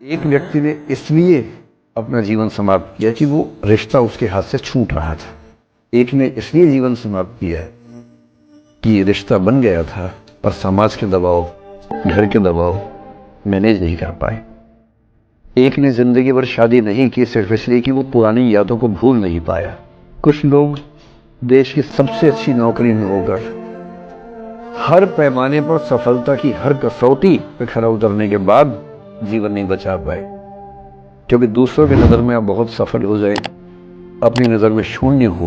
एक व्यक्ति ने इसलिए अपना जीवन समाप्त किया कि वो रिश्ता उसके हाथ से छूट रहा था। एक ने इसलिए जीवन समाप्त किया कि रिश्ता बन गया था पर समाज के दबाव, घर के दबाव मैनेज नहीं कर पाए। एक ने जिंदगी भर शादी नहीं की सिर्फ इसलिए कि वो पुरानी यादों को भूल नहीं पाया। कुछ लोग देश की सबसे अच्छी नौकरी में होकर हर पैमाने पर सफलता की हर कसौटी पे खरा उतरने के बाद जीवन नहीं बचा पाए, क्योंकि दूसरों की नज़र में आप बहुत सफल हो जाए, अपनी नज़र में शून्य हो,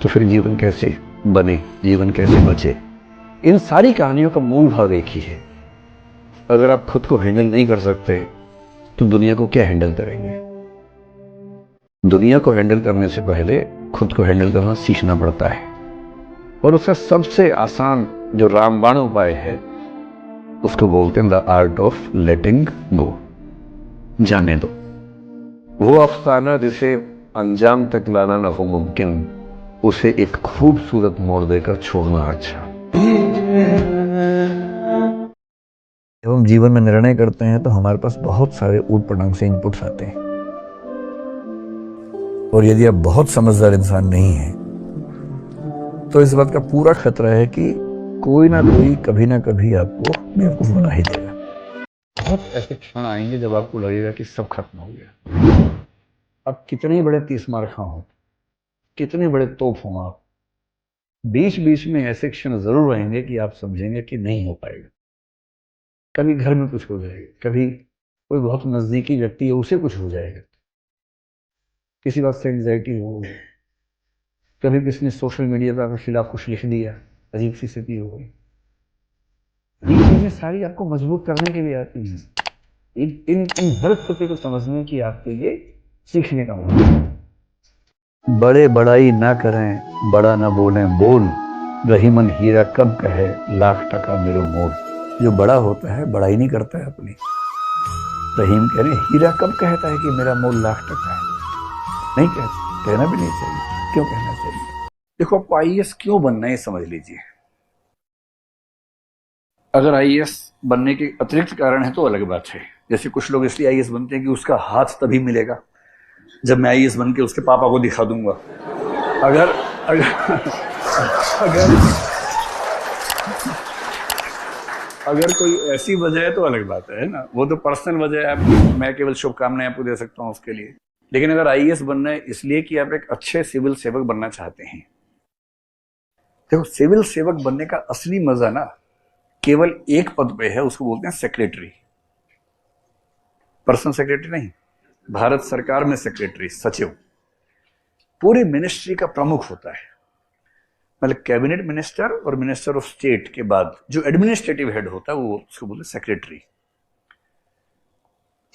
तो फिर जीवन कैसे बने, जीवन कैसे बचे। इन सारी कहानियों का मूल भाव एक ही है। अगर आप खुद को हैंडल नहीं कर सकते तो दुनिया को क्या हैंडल करेंगे। दुनिया को हैंडल करने से पहले खुद को हैंडल करना सीखना पड़ता है, और उसका सबसे आसान जो रामबाण उपाय है उसको बोलते हैं द आर्ट ऑफ लेटिंग गो। जाने दो। वो अफसाना जिसे अंजाम तक लाना न हो मुमकिन, उसे एक खूबसूरत मोड़ देकर छोड़ना अच्छा। जब हम जीवन में निर्णय करते हैं तो हमारे पास बहुत सारे ऊट पटांग से इनपुट्स आते हैं, और यदि आप बहुत समझदार इंसान नहीं हैं तो इस बात का पूरा खतरा है कि कोई ना कोई कभी ना कभी आपको बेवकूफ बना ही देगा। बहुत ऐसे क्षण आएंगे जब आपको लगेगा कि सब खत्म हो गया। अब कितने बड़े 30 मार खा हो, कितने बड़े तोप हो आप, बीच बीच में ऐसे क्षण जरूर आएंगे कि आप समझेंगे कि नहीं हो पाएगा। कभी घर में कुछ हो जाएगा, कभी कोई बहुत नजदीकी व्यक्ति है उसे कुछ हो जाएगा, किसी बात से एंजाइटी हो, कभी किसी ने सोशल मीडिया पर आपके खिलाफ कुछ लिख दिया, अजीब सी स्थिति हो गई। ये चीजें सारी आपको मजबूत करने के लिए आती हैं। इन हर स्थिति को समझने की आपके लिए सीखने का मौका है। बड़े बड़ाई ना करें, बड़ा ना बोलें बोल, रही मन हीरा कब कहे लाख टका मेरो मोल। जो बड़ा होता है बड़ाई नहीं करता है अपनी। रहीम कह रहे हीरा कब कहता है कि मेरा मोल लाख टका है। नहीं कहना भी नहीं चाहिए। क्यों कहना चाहिए? देखो, आपको आईएएस क्यों बनना है समझ लीजिए। अगर आईएएस बनने के अतिरिक्त कारण है तो अलग बात है। जैसे कुछ लोग इसलिए आईएएस बनते हैं कि उसका हाथ तभी मिलेगा जब मैं आईएएस बन के उसके पापा को दिखा दूंगा। अगर अगर अगर अगर कोई ऐसी वजह है तो अलग बात है ना, वो तो पर्सनल वजह है आपकी। मैं केवल शुभकामनाएं आपको दे सकता हूं उसके लिए। लेकिन अगर आईएएस बनना है इसलिए कि आप एक अच्छे सिविल सेवक बनना चाहते हैं, देखो सिविल सेवक बनने का असली मजा ना केवल एक पद पे है, उसको बोलते हैं सेक्रेटरी। पर्सनल सेक्रेटरी नहीं, भारत सरकार में सेक्रेटरी, सचिव पूरी मिनिस्ट्री का प्रमुख होता है। मतलब कैबिनेट मिनिस्टर और मिनिस्टर ऑफ स्टेट के बाद जो एडमिनिस्ट्रेटिव हेड होता है वो उसको बोलते हैं सेक्रेटरी।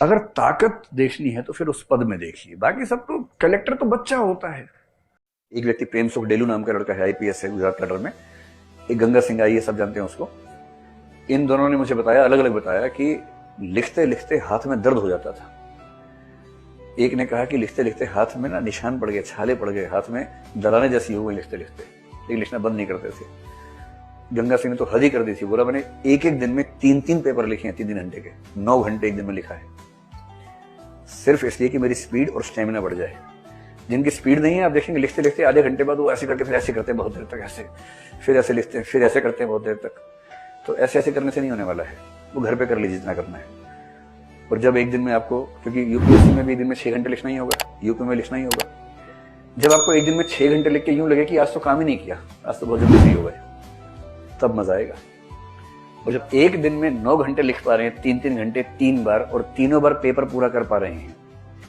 अगर ताकत देखनी है तो फिर उस पद में देखिए, बाकी सब तो कलेक्टर तो बच्चा होता है। एक व्यक्ति प्रेम सुख डेलू नाम का लड़का है, आईपीएस है गुजरात कैडर में। एक गंगा सिंह आई है, सब जानते हैं उसको। इन दोनों ने मुझे बताया, अलग अलग बताया कि लिखते लिखते हाथ में दर्द हो जाता था। एक ने कहा कि लिखते लिखते हाथ में ना निशान पड़ गए, छाले पड़ गए, हाथ में दराने जैसी हो गई लिखते लिखते, लेकिन लिखना बंद नहीं करते थे। गंगा सिंह ने तो हद ही कर दी थी, बोला मैंने एक एक दिन में 3-3 पेपर लिखे हैं, 3 घंटे के, 9 घंटे एक दिन में लिखा है, सिर्फ इसलिए कि मेरी स्पीड और स्टेमिना बढ़ जाए। जिनकी स्पीड नहीं है आप देखेंगे लिखते लिखते आधे घंटे बाद वो ऐसे करके फिर ऐसे करते हैं बहुत देर तक, ऐसे फिर ऐसे लिखते हैं, फिर ऐसे करते हैं बहुत देर तक। तो ऐसे ऐसे करने से नहीं होने वाला है, वो घर पे कर लीजिए जितना करना है। और जब एक दिन में आपको, क्योंकि यूपीएससी में भी दिन में 6 घंटे लिखना ही होगा, यूपी में लिखना ही होगा, जब आपको एक दिन में 6 घंटे लिख के यूं लगे कि आज तो काम ही नहीं किया, आज तो बहुत जल्दी फ्री हो गए, तब मजा आएगा। और जब एक दिन में 9 घंटे लिख पा रहे हैं, 3-3 घंटे 3 बार, और तीनों बार पेपर पूरा कर पा रहे हैं,